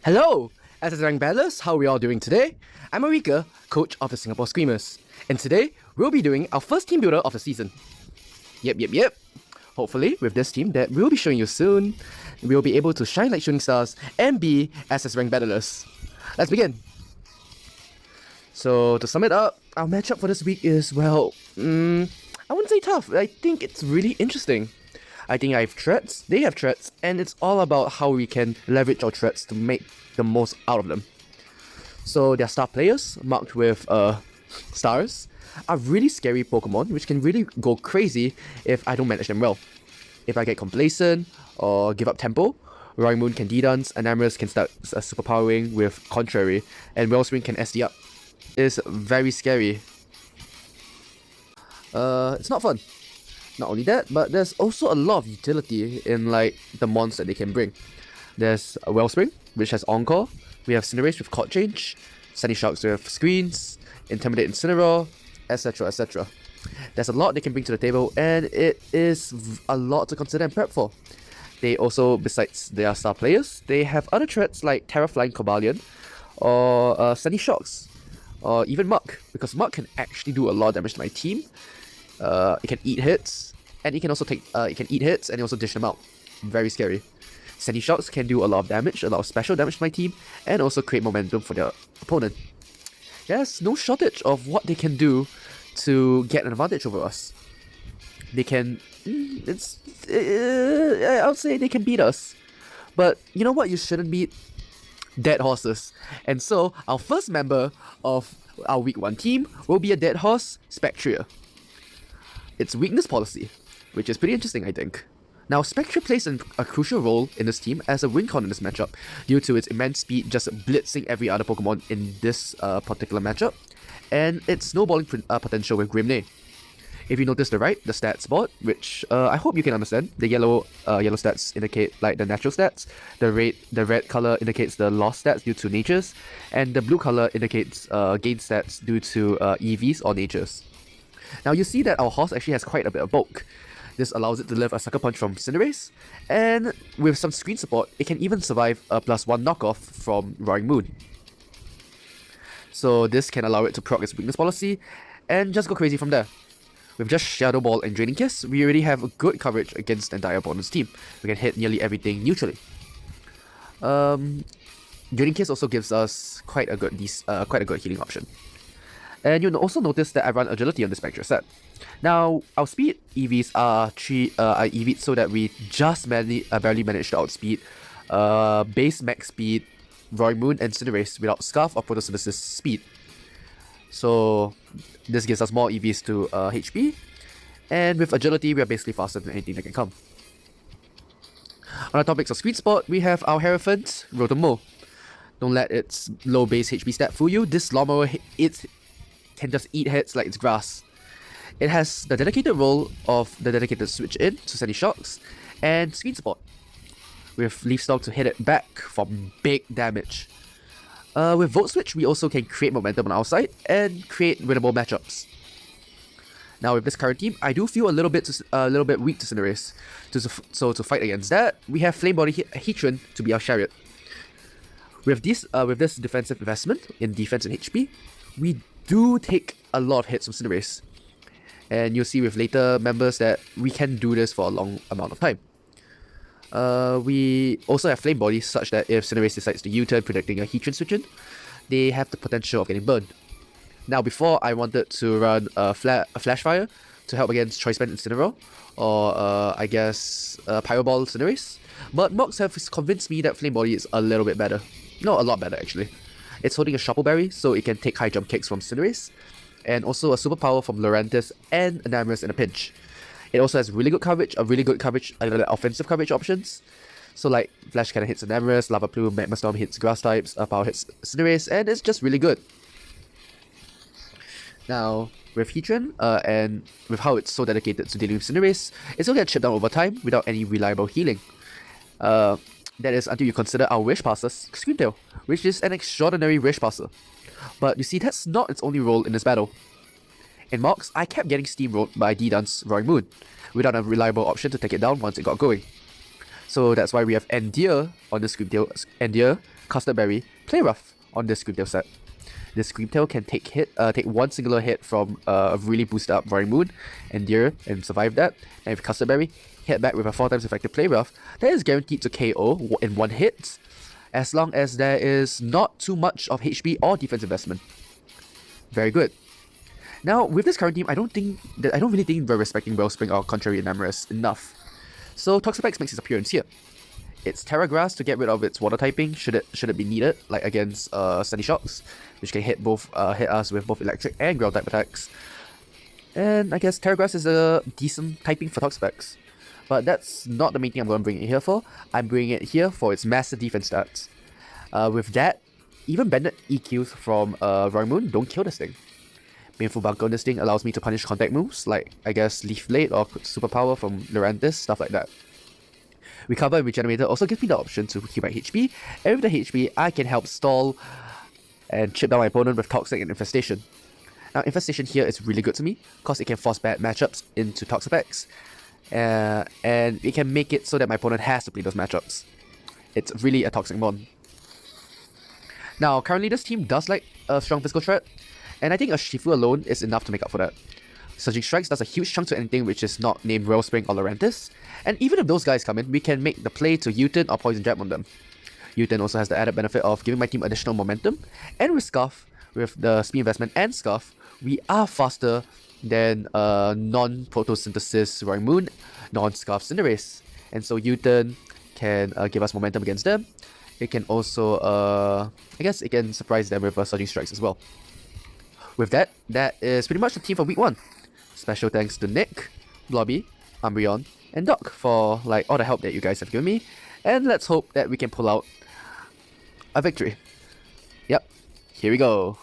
Hello! As rank battlers, how are we all doing today? I'm Marika, coach of the Singapore Screamers, and today we'll be doing our first team builder of the season. Yep. Hopefully, with this team that we'll be showing you soon, we'll be able to shine like shooting stars and be SS rank battlers. Let's begin! So, to sum it up, our matchup for this week is, well, I wouldn't say tough. I think it's really interesting. I think I have threats, they have threats, and it's all about how we can leverage our threats to make the most out of them. So their star players, marked with stars, are really scary Pokemon which can really go crazy if I don't manage them well. If I get complacent or give up tempo, Roaring Moon can D-dance, Enamorous can start superpowering with Contrary, and Wellspring can SD up. It's very scary. It's not fun. Not only that, but there's also a lot of utility in like the mons that they can bring. There's a Wellspring, which has Encore. We have Cinderace with Court Change, Sunny Sharks with Screens, Intimidate Incineroar, etc, etc. There's a lot they can bring to the table, and it is a lot to consider and prep for. They also, besides their star players, they have other threats like Terra Flying Cobalion, or Sunny Shocks, or even Muk, because Muk can actually do a lot of damage to my team. It can eat hits, and it can also eat hits and also dish them out. Very scary. Sandy Shocks can do a lot of damage, a lot of special damage to my team, and also create momentum for their opponent. There's no shortage of what they can do to get an advantage over us. They can, I would say they can beat us. But you know what you shouldn't beat? Dead horses. And so, our first member of our week 1 team will be a dead horse, Spectria. Its weakness policy, which is pretty interesting, I think. Now, Spectre plays a crucial role in this team as a win con in this matchup due to its immense speed just blitzing every other Pokemon in this particular matchup, and its snowballing potential with Grimnay. If you notice the stats board, which I hope you can understand, the yellow stats indicate like the natural stats, the red color indicates the lost stats due to natures, and the blue color indicates gain stats due to EVs or natures. Now you see that our horse actually has quite a bit of bulk. This allows it to live a Sucker Punch from Cinderace, and with some screen support, it can even survive a +1 knockoff from Roaring Moon. So this can allow it to proc its weakness policy, and just go crazy from there. With just Shadow Ball and Draining Kiss, we already have a good coverage against the entire opponent's team. We can hit nearly everything neutrally. Draining Kiss also gives us quite a good healing option. And you'll also notice that I run Agility on the Spectre set. Now, our speed EVs are EV'd so that we just barely managed to outspeed base max speed, Roaring Moon, and Cinderace without Scarf or Photosynthesis speed. So, this gives us more EVs to HP, and with Agility, we are basically faster than anything that can come. On the topics of Screen Spot, we have our Hierophant, Rotom. Don't let its low base HP stat fool you. This Lawnmower can just eat hits like it's grass. It has the dedicated role of the dedicated switch in to Sandy Shocks and Screen Support, with Leaf Stalk to hit it back for big damage. With Volt Switch, we also can create momentum on our side and create winnable matchups. Now with this current team, I do feel a little bit weak to Cinderace. So to fight against that, we have Flame Body Heatran to be our chariot. With this defensive investment in defense and HP, we do take a lot of hits from Cinderace, and you'll see with later members that we can do this for a long amount of time. We also have Flame Body such that if Cinderace decides to U-turn predicting a Heatran switch-in, they have the potential of getting burned. Now before I wanted to run a Flash Fire to help against Choice Band Incineroar, or I guess Pyro Ball Cinderace, but Mox have convinced me that Flame Body is a little bit better. No, a lot better actually. It's holding a Shuffle Berry, so it can take high jump kicks from Cinderace, and also a superpower from Lurantis and Enamorous in a pinch. It also has really good coverage, offensive coverage options. So like Flash Cannon hits Enamorous, Lava Plume, Magma Storm hits Grass types, Power hits Cinderace, and it's just really good. Now, with Heatran, and with how it's so dedicated to dealing with Cinderace, it's going to get chipped down over time without any reliable healing. That is until you consider our Wish Passer, Screamtail, which is an extraordinary Wish Passer. But you see, that's not its only role in this battle. In Mox, I kept getting steamrolled by D-Dance Roaring Moon, without a reliable option to take it down once it got going. So that's why we have Endear on the Screamtail, Endear, Custard Berry, Play Rough on this Screamtail set. This Screamtail can take one singular hit from a really boosted up Roaring Moon, Endear, and survive that. And with Custard Berry, hit back with a 4 times effective Play Rough, that is guaranteed to KO in one hit, as long as there is not too much of HP or defense investment. Very good. Now, with this current team, I don't really think we're respecting Wellspring or Contrary Enamorous enough. So Toxapex makes its appearance here. It's Terra Grass to get rid of its water typing should it be needed, like against Sunny Shocks, which can hit us with both electric and ground type attacks. And I guess Terra Grass is a decent typing for Toxapex. But that's not the main thing I'm going to bring it here for. I'm bringing it here for its massive defense stats. With that, even Bandit EQs from Roaring Moon don't kill this thing. Baneful Bunker on this thing allows me to punish contact moves, like, I guess, Leaf Blade or Superpower from Lurantis, stuff like that. Recover and Regenerator also gives me the option to heal my HP, and with the HP, I can help stall and chip down my opponent with Toxic and Infestation. Now, Infestation here is really good to me, because it can force bad matchups into Toxapex, and it can make it so that my opponent has to play those matchups. It's really a toxic mon. Now, currently this team does like a strong physical threat, and I think a Shifu alone is enough to make up for that. Surging Strikes does a huge chunk to anything which is not named Wellspring or Lurantis, and even if those guys come in, we can make the play to U-turn or Poison Jab on them. U-turn also has the added benefit of giving my team additional momentum, and with Scarf, with the speed investment and Scarf, we are faster than non-Photosynthesis Roaring Moon, non-Scarf Cinderace, and so U-turn can give us momentum against them. It can also, I guess it can surprise them with Surging Strikes as well. With that, that is pretty much the team for week 1. Special thanks to Nick, Blobby, Umbreon, and Doc for all the help that you guys have given me, and let's hope that we can pull out a victory. Yep, here we go.